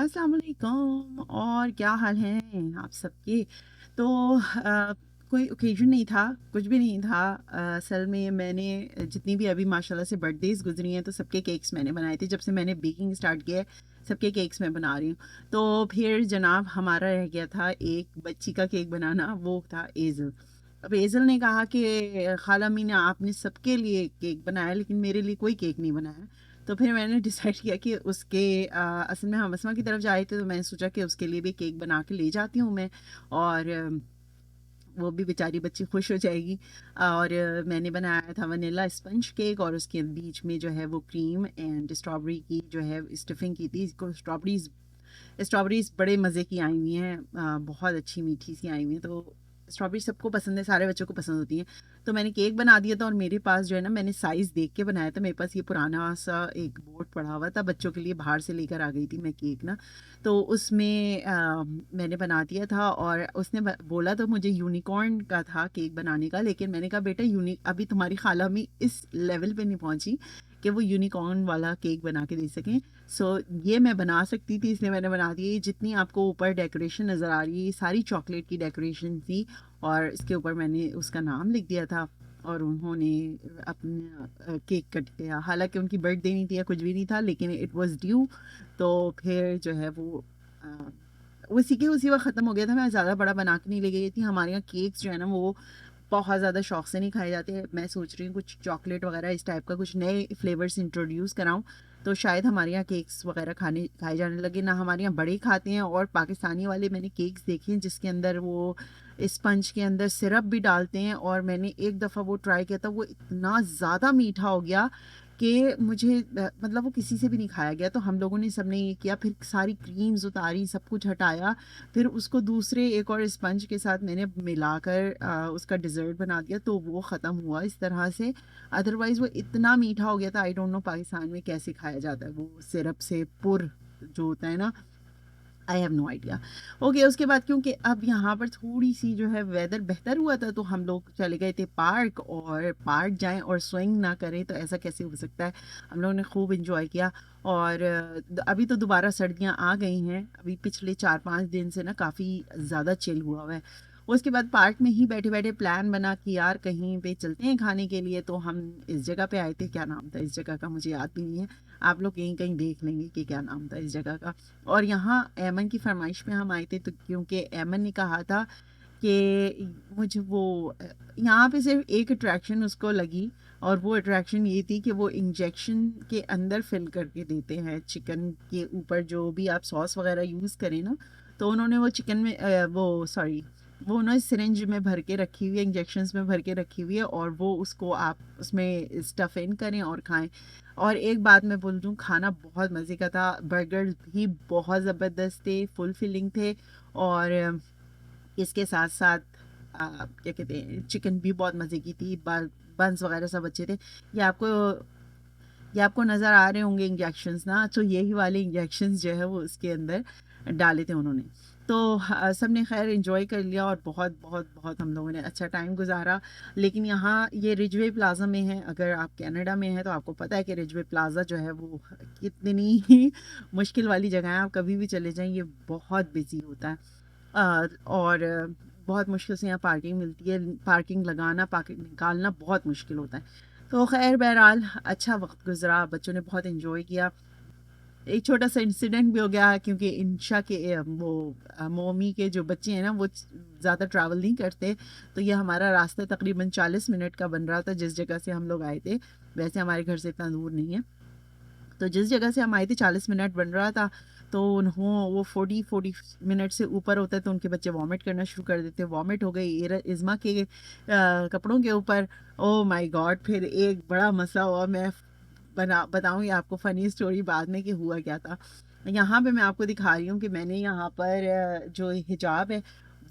अस्सलाम वालेकुम। और क्या हाल हैं आप सबके। तो कोई ओकेजन नहीं था, कुछ भी नहीं था। असल में मैंने जितनी भी अभी माशाल्लाह से बर्थडेज़ गुजरी हैं तो सबके केक्स मैंने बनाए थे। जब से मैंने बेकिंग स्टार्ट किया है सबके केक्स मैं बना रही हूँ। तो फिर जनाब हमारा रह गया था एक बच्ची का केक बनाना, वो था एज़ल। अब एज़ल ने कहा कि खाला मीना आपने सबके लिए केक बनाया लेकिन मेरे लिए कोई केक नहीं बनाया। तो फिर मैंने डिसाइड किया कि उसके असल में हम असमा की तरफ जा रहे थे तो मैंने सोचा कि उसके लिए भी केक बना के ले जाती हूँ मैं। और वो भी बेचारी बच्ची खुश हो जाएगी। और मैंने बनाया था वनीला स्पंज केक और उसके बीच में जो है वो क्रीम एंड स्ट्रॉबेरी की जो है स्टफिंग की थी। इसको स्ट्रॉबेरीज़ बड़े मज़े की आई हुई हैं, बहुत अच्छी मीठी सी आई हुई हैं। तो स्ट्रॉबेरी सबको पसंद है, सारे बच्चों को पसंद होती हैं। तो मैंने केक बना दिया था और मेरे पास जो है ना, मैंने साइज़ देख के बनाया था। मेरे पास ये पुराना सा एक बोर्ड पड़ा हुआ था, बच्चों के लिए बाहर से लेकर आ गई थी मैं केक ना। तो उसमें मैंने बना दिया था और उसने बोला तो मुझे यूनिकॉर्न का था केक बनाने का, लेकिन मैंने कहा बेटा अभी तुम्हारी खाला मी इस लेवल पे नहीं पहुंची कि वो यूनिकॉर्न वाला केक बना के दे सकें। सो ये मैं बना सकती थी इसलिए मैंने बना दिया। ये जितनी आपको ऊपर डेकोरेशन नज़र आ रही है ये सारी चॉकलेट की डेकोरेशन थी और इसके ऊपर मैंने उसका नाम लिख दिया था। और उन्होंने अपना केक कट किया, हालांकि उनकी बर्थडे नहीं थी या कुछ भी नहीं था, लेकिन इट वाज ड्यू। तो फिर जो है वो उसी वक्त ख़त्म हो गया था। मैं ज़्यादा बड़ा बना के नहीं ले गई थी। हमारे यहाँ केक्स जो है ना वो बहुत ज़्यादा शौक से नहीं खाए जाते। मैं सोच रही हूँ कुछ चॉकलेट वगैरह इस टाइप का कुछ नए फ्लेवर्स इंट्रोड्यूस कराऊँ तो शायद हमारे यहाँ केक्स वगैरह खाए जाने लगे ना। हमारे यहाँ बड़े खाते हैं और पाकिस्तानी वाले मैंने केक्स देखे हैं जिसके अंदर वो स्पंज के अंदर सिरप भी डालते हैं। और मैंने एक दफ़ा वो ट्राई किया था, वो इतना ज़्यादा मीठा हो गया कि मुझे मतलब वो किसी से भी नहीं खाया गया। तो हम लोगों ने सबने ये किया, फिर सारी क्रीम्स उतारी, सब कुछ हटाया, फिर उसको दूसरे एक और स्पंज के साथ मैंने मिलाकर उसका डिज़र्ट बना दिया तो वो ख़त्म हुआ इस तरह से। अदरवाइज़ वो इतना मीठा हो गया था, आई डोंट नो पाकिस्तान में कैसे खाया जाता है वो सिरप से पुर जो होता है ना। I have no idea. Okay, उसके बाद क्योंकि अब यहाँ पर थोड़ी सी जो है वेदर बेहतर हुआ था तो हम लोग चले गए थे पार्क। और पार्क जाएं और स्विंग ना करें तो ऐसा कैसे हो सकता है। हम लोगों ने खूब इंजॉय किया। और अभी तो दोबारा सर्दियाँ आ गई हैं, अभी पिछले 4-5 दिन से ना काफ़ी ज़्यादा चिल हुआ है। उसके बाद पार्क में ही बैठे बैठे प्लान बना कि यार कहीं पे चलते हैं खाने के लिए। तो हम इस जगह पे आए थे, क्या नाम था इस जगह का मुझे याद भी नहीं है, आप लोग कहीं कहीं देख लेंगे कि क्या नाम था इस जगह का। और यहाँ ऐमन की फरमाइश पे हम आए थे तो क्योंकि ऐमन ने कहा था कि मुझे वो यहाँ पे सिर्फ एक अट्रैक्शन उसको लगी और वो अट्रैक्शन ये थी कि वो इंजेक्शन के अंदर फिल करके देते हैं चिकन के ऊपर जो भी आप सॉस वगैरह यूज़ करें ना। तो उन्होंने वो चिकन में वो उन्होंने सिरिंज में भर के रखी हुई है, इंजेक्शन्स में भर के रखी हुई है और वो उसको आप उसमें स्टफ़ इन करें और खाएं। और एक बात मैं बोल दूँ, खाना बहुत मज़े का था, बर्गर भी बहुत ज़बरदस्त थे, फुल फिलिंग थे। और इसके साथ साथ क्या कहते हैं, चिकन भी बहुत मज़े की थी, बंस वगैरह सब अच्छे थे। ये आपको ये आपको नज़र आ रहे होंगे इंजेक्शंस ना, तो यही वाले इंजेक्शंस जो है वो उसके अंदर डाले थे उन्होंने। तो सब ने खैर एंजॉय कर लिया और बहुत बहुत बहुत हम लोगों ने अच्छा टाइम गुजारा। लेकिन यहाँ ये रिजवे प्लाज़ा में है, अगर आप कनाडा में हैं तो आपको पता है कि रिजवे प्लाज़ा जो है वो कितनी ही मुश्किल वाली जगह है। आप कभी भी चले जाएं ये बहुत बिजी होता है। और बहुत मुश्किल से यहाँ पार्किंग मिलती है, पार्किंग लगाना पार्किंग निकालना बहुत मुश्किल होता है। तो खैर बहरहाल अच्छा वक्त गुजरा, बच्चों ने बहुत इन्जॉय किया। एक छोटा सा इंसिडेंट भी हो गया क्योंकि इंशा के मोमी के जो बच्चे हैं ना वो ज़्यादा ट्रैवल नहीं करते। तो ये हमारा रास्ता तकरीबन 40 मिनट का बन रहा था जिस जगह से हम लोग आए थे। वैसे हमारे घर से इतना दूर नहीं है, तो जिस जगह से हम आए थे 40 मिनट बन रहा था। तो उन्हों वो 40 मिनट से ऊपर होता है तो उनके बच्चे वॉमिट करना शुरू कर देते हैं। वॉमिट हो गई इज़्मा के कपड़ों के ऊपर। ओ माय गॉड, फिर एक बड़ा मसला हुआ। मैं बताऊंगी आपको फ़नी स्टोरी बाद में कि हुआ क्या था। यहाँ पे मैं आपको दिखा रही हूँ कि मैंने यहाँ पर जो हिजाब है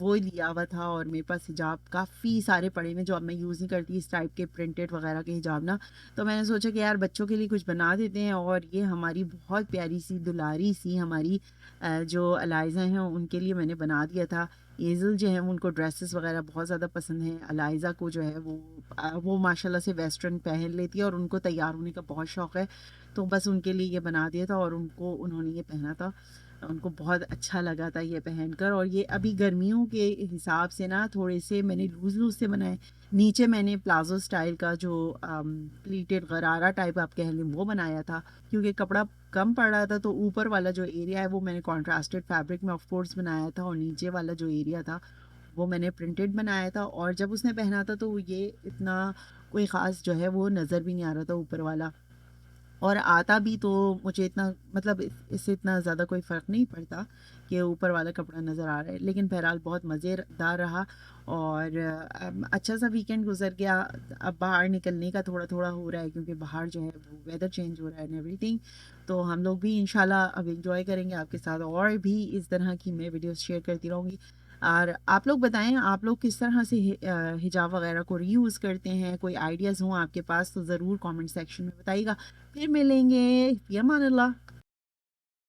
वो लिया हुआ था और मेरे पास हिजाब काफ़ी सारे पड़े हुए जो अब मैं यूज़ नहीं करती, इस टाइप के प्रिंटेड वगैरह के हिजाब ना। तो मैंने सोचा कि यार बच्चों के लिए कुछ बना देते हैं। और ये हमारी बहुत प्यारी सी दुलारी सी हमारी जो अलाइज़ा हैं उनके लिए मैंने बना दिया था। एज़ल जो है उनको ड्रेसेस वगैरह बहुत ज़्यादा पसंद हैं। अलाइज़ा को जो है वो माशाल्लाह से वेस्टर्न पहन लेती है और उनको तैयार होने का बहुत शौक़ है। तो बस उनके लिए ये बना दिया था और उन्होंने ये पहना था। उनको बहुत अच्छा लगा था ये पहनकर। और ये अभी गर्मियों के हिसाब से ना थोड़े से मैंने लूज़ लूज़ से बनाए। नीचे मैंने प्लाज़ो स्टाइल का जो प्लीटेड गरारा टाइप आप कह लें वो बनाया था, क्योंकि कपड़ा कम पड़ रहा था। तो ऊपर वाला जो एरिया है वो मैंने कॉन्ट्रास्टेड फैब्रिक में ऑफ कोर्स बनाया था, और नीचे वाला जो एरिया था वो मैंने प्रिंटेड बनाया था। और जब उसने पहना था तो ये इतना कोई ख़ास जो है वो नज़र भी नहीं आ रहा था ऊपर वाला। और आता भी तो मुझे इतना मतलब इससे इतना ज़्यादा कोई फ़र्क नहीं पड़ता कि ऊपर वाला कपड़ा नज़र आ रहा है। लेकिन बहरहाल बहुत मज़ेदार रहा, और अच्छा सा वीकेंड गुजर गया। अब बाहर निकलने का थोड़ा थोड़ा हो रहा है, क्योंकि बाहर जो है वो वेदर चेंज हो रहा है एंड एवरीथिंग। तो हम लोग भी इंशाल्लाह अब इंजॉय करेंगे आपके साथ, और भी इस तरह की मैं वीडियोस शेयर करती रहूँगी। और आप लोग बताएं, आप लोग किस तरह से हिजाब वगैरह को रीयूज़ करते हैं? कोई आइडियाज़ हों आपके पास तो ज़रूर कमेंट सेक्शन में बताइएगा। फिर मिलेंगे। फ़ी अमान अल्लाह।